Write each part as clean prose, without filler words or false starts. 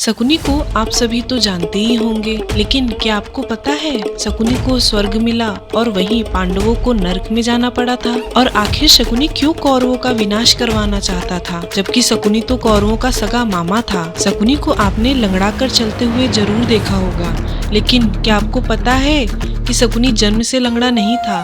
शकुनी को आप सभी तो जानते ही होंगे, लेकिन क्या आपको पता है शकुनी को स्वर्ग मिला और वहीं पांडवों को नरक में जाना पड़ा था। और आखिर शकुनी क्यों कौरवों का विनाश करवाना चाहता था, जबकि शकुनी तो कौरवों का सगा मामा था। शकुनी को आपने लंगड़ा कर चलते हुए जरूर देखा होगा, लेकिन क्या आपको पता है कि शकुनी जन्म से लंगड़ा नहीं था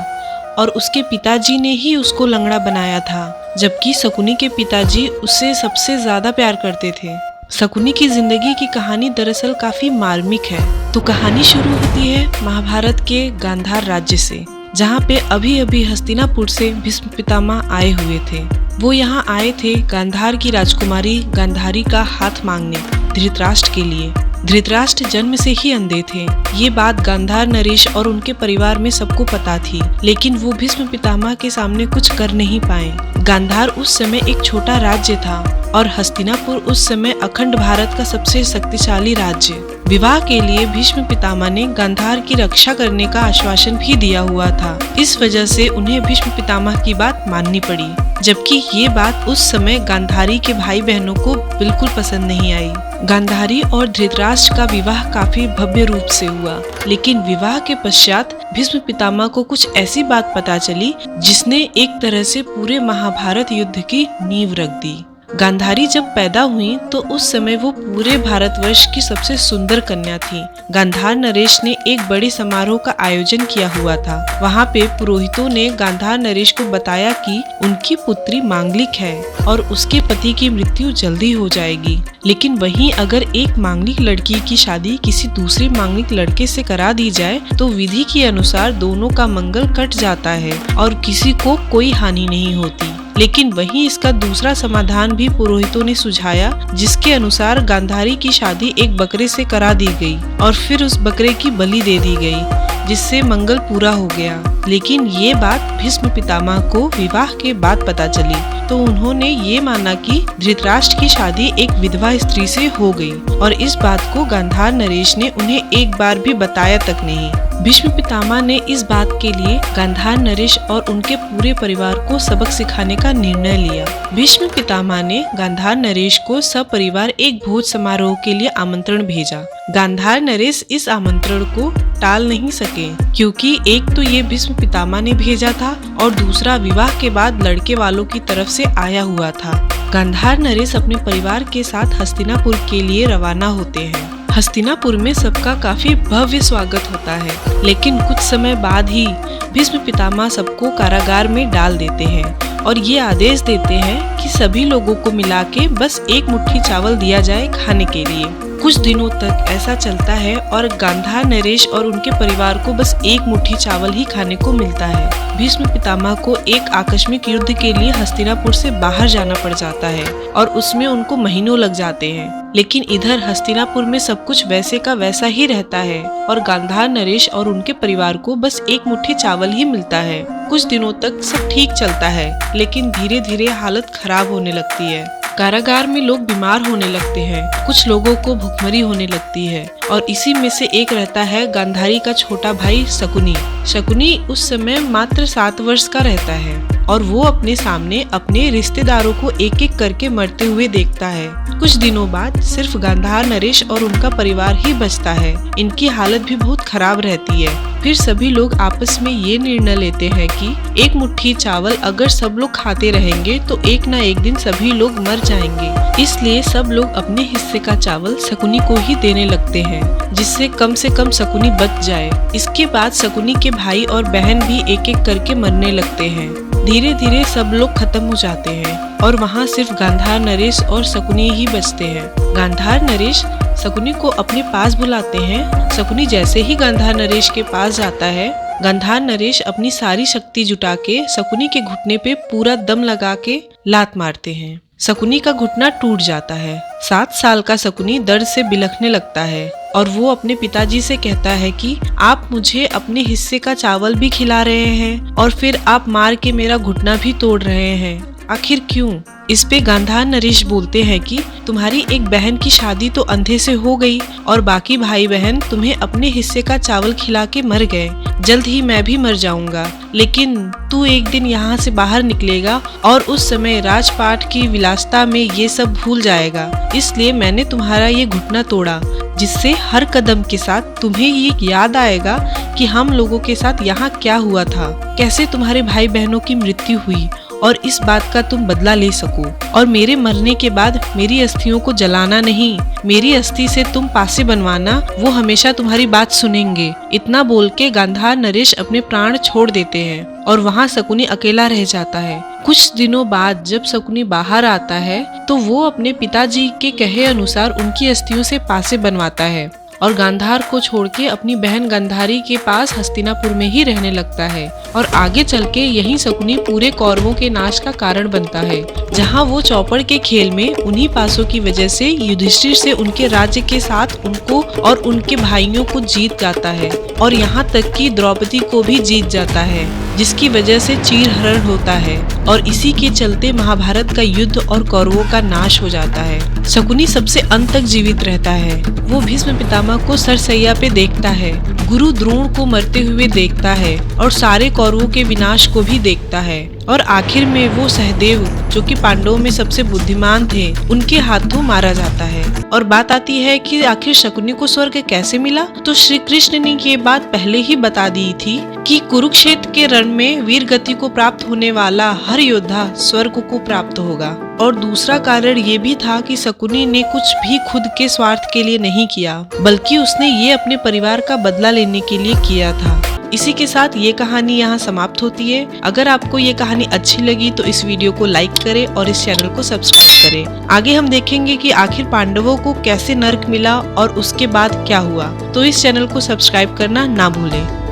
और उसके पिताजी ने ही उसको लंगड़ा बनाया था, जबकि शकुनी के पिताजी उससे सबसे ज्यादा प्यार करते थे। शकुनी की जिंदगी की कहानी दरअसल काफी मार्मिक है। तो कहानी शुरू होती है महाभारत के गांधार राज्य से, जहाँ पे अभी अभी हस्तिनापुर से भीष्म पितामह आए हुए थे। वो यहाँ आए थे गांधार की राजकुमारी गांधारी का हाथ मांगने धृतराष्ट्र के लिए। धृतराष्ट्र जन्म से ही अंधे थे। ये बात गांधार नरेश और उनके परिवार में सबको पता थी, लेकिन वो भीष्म पितामह के सामने कुछ कर नहीं पाए। गांधार उस समय एक छोटा राज्य था और हस्तिनापुर उस समय अखंड भारत का सबसे शक्तिशाली राज्य। विवाह के लिए भीष्म पितामह ने गांधार की रक्षा करने का आश्वासन भी दिया हुआ था। इस वजह से उन्हें भीष्म पितामह की बात माननी पड़ी, जबकि ये बात उस समय गांधारी के भाई बहनों को बिल्कुल पसंद नहीं आई। गांधारी और धृतराष्ट्र का विवाह काफी भव्य रूप से हुआ, लेकिन विवाह के पश्चात भीष्म पितामह को कुछ ऐसी बात पता चली जिसने एक तरह से पूरे महाभारत युद्ध की नींव रख दी। गांधारी जब पैदा हुई तो उस समय वो पूरे भारतवर्ष की सबसे सुंदर कन्या थी। गांधार नरेश ने एक बड़े समारोह का आयोजन किया हुआ था। वहाँ पे पुरोहितों ने गांधार नरेश को बताया कि उनकी पुत्री मांगलिक है और उसके पति की मृत्यु जल्दी हो जाएगी, लेकिन वहीं अगर एक मांगलिक लड़की की शादी किसी दूसरे मांगलिक लड़के से करा दी जाए तो विधि के अनुसार दोनों का मंगल कट जाता है और किसी को कोई हानि नहीं होती। लेकिन वहीं इसका दूसरा समाधान भी पुरोहितों ने सुझाया, जिसके अनुसार गांधारी की शादी एक बकरे से करा दी गई और फिर उस बकरे की बलि दे दी गई, जिससे मंगल पूरा हो गया। लेकिन ये बात भीष्म पितामह को विवाह के बाद पता चली, तो उन्होंने ये माना कि धृतराष्ट्र की शादी एक विधवा स्त्री से हो गई और इस बात को गांधार नरेश ने उन्हें एक बार भी बताया तक नहीं। भीष्म पितामह ने इस बात के लिए गांधार नरेश और उनके पूरे परिवार को सबक सिखाने का निर्णय लिया। भीष्म पितामह ने गांधार नरेश को सपरिवार एक भोज समारोह के लिए आमंत्रण भेजा। गांधार नरेश इस आमंत्रण को टाल नहीं सके, क्योंकि एक तो ये भीष्म पितामह ने भेजा था और दूसरा विवाह के बाद लड़के वालों की तरफ से आया हुआ था। गांधार नरेश अपने परिवार के साथ हस्तिनापुर के लिए रवाना होते हैं। हस्तिनापुर में सबका काफी भव्य स्वागत होता है, लेकिन कुछ समय बाद ही भीष्म पितामह सबको कारागार में डाल देते हैं और ये आदेश देते हैं कि सभी लोगों को मिला के बस एक मुट्ठी चावल दिया जाए खाने के लिए। कुछ दिनों तक ऐसा चलता है और गांधार नरेश और उनके परिवार को बस एक मुट्ठी चावल ही खाने को मिलता है। भीष्म पितामह को एक आकस्मिक युद्ध के लिए हस्तिनापुर से बाहर जाना पड़ जाता है और उसमें उनको महीनों लग जाते हैं। लेकिन इधर हस्तिनापुर में सब कुछ वैसे का वैसा ही रहता है और गांधार नरेश और उनके परिवार को बस एक मुट्ठी चावल ही मिलता है। कुछ दिनों तक सब ठीक चलता है, लेकिन धीरे धीरे हालत खराब होने लगती है। कारागार में लोग बीमार होने लगते हैं, कुछ लोगों को भुखमरी होने लगती है और इसी में से एक रहता है गांधारी का छोटा भाई शकुनी। शकुनी उस समय मात्र 7 वर्ष का रहता है और वो अपने सामने अपने रिश्तेदारों को एक एक करके मरते हुए देखता है। कुछ दिनों बाद सिर्फ गांधार नरेश और उनका परिवार ही बचता है। इनकी हालत भी बहुत खराब रहती है। फिर सभी लोग आपस में ये निर्णय लेते हैं कि एक मुट्ठी चावल अगर सब लोग खाते रहेंगे तो एक न एक दिन सभी लोग मर जाएंगे। इसलिए सब लोग अपने हिस्से का चावल शकुनी को ही देने लगते हैं, जिससे कम से कम शकुनी बच जाए। इसके बाद शकुनी के भाई और बहन भी एक एक करके मरने लगते हैं। धीरे धीरे सब लोग खत्म हो जाते हैं और वहाँ सिर्फ गांधार नरेश और शकुनी ही बचते हैं। गांधार नरेश शकुनी को अपने पास बुलाते हैं। शकुनी जैसे ही गांधार नरेश के पास जाता है, गांधार नरेश अपनी सारी शक्ति जुटा के शकुनी के घुटने पे पूरा दम लगा के लात मारते हैं। शकुनी का घुटना टूट जाता है। 7 साल का शकुनी दर्द से बिलखने लगता है और वो अपने पिताजी से कहता है कि आप मुझे अपने हिस्से का चावल भी खिला रहे हैं और फिर आप मार के मेरा घुटना भी तोड़ रहे हैं, आखिर क्यों? इस पे गांधार नरेश बोलते हैं कि तुम्हारी एक बहन की शादी तो अंधे से हो गई और बाकी भाई बहन तुम्हें अपने हिस्से का चावल खिला के मर गए। जल्द ही मैं भी मर जाऊंगा, लेकिन तू एक दिन यहाँ से बाहर निकलेगा और उस समय राजपाट की विलासिता में ये सब भूल जाएगा। इसलिए मैंने तुम्हारा ये घुटना तोड़ा, जिससे हर कदम के साथ तुम्हें ये याद आएगा कि हम लोगों के साथ यहाँ क्या हुआ था, कैसे तुम्हारे भाई बहनों की मृत्यु हुई, और इस बात का तुम बदला ले सको। और मेरे मरने के बाद मेरी अस्थियों को जलाना नहीं, मेरी अस्थि से तुम पासे बनवाना, वो हमेशा तुम्हारी बात सुनेंगे। इतना बोल के गांधार नरेश अपने प्राण छोड़ देते हैं और वहाँ शकुनी अकेला रह जाता है। कुछ दिनों बाद जब शकुनी बाहर आता है तो वो अपने पिताजी के कहे अनुसार उनकी अस्थियों से पासे बनवाता है और गांधार को छोड़ के अपनी बहन गांधारी के पास हस्तिनापुर में ही रहने लगता है। और आगे चल के यही शकुनी पूरे कौरवों के नाश का कारण बनता है, जहाँ वो चौपड़ के खेल में उन्हीं पासों की वजह से युधिष्ठिर से उनके राज्य के साथ उनको और उनके भाइयों को जीत जाता है और यहाँ तक कि द्रौपदी को भी जीत जाता है, जिसकी वजह से चीरहरण होता है और इसी के चलते महाभारत का युद्ध और कौरवों का नाश हो जाता है। शकुनी सबसे अंत तक जीवित रहता है। वो भीष्म पितामह को सरसैया पे देखता है, गुरु द्रोण को मरते हुए देखता है और सारे कौरवों के विनाश को भी देखता है। और आखिर में वो सहदेव, जो कि पांडवों में सबसे बुद्धिमान थे, उनके हाथों मारा जाता है। और बात आती है कि आखिर शकुनी को स्वर्ग कैसे मिला, तो श्री कृष्ण ने ये बात पहले ही बता दी थी कि कुरुक्षेत्र के रण में वीर गति को प्राप्त होने वाला हर योद्धा स्वर्ग को प्राप्त होगा। और दूसरा कारण ये भी था कि शकुनी ने कुछ भी खुद के स्वार्थ के लिए नहीं किया, बल्कि उसने ये अपने परिवार का बदला लेने के लिए किया था। इसी के साथ ये कहानी यहाँ समाप्त होती है। अगर आपको ये कहानी अच्छी लगी तो इस वीडियो को लाइक करें और इस चैनल को सब्सक्राइब करें। आगे हम देखेंगे कि आखिर पांडवों को कैसे नर्क मिला और उसके बाद क्या हुआ, तो इस चैनल को सब्सक्राइब करना ना भूलें।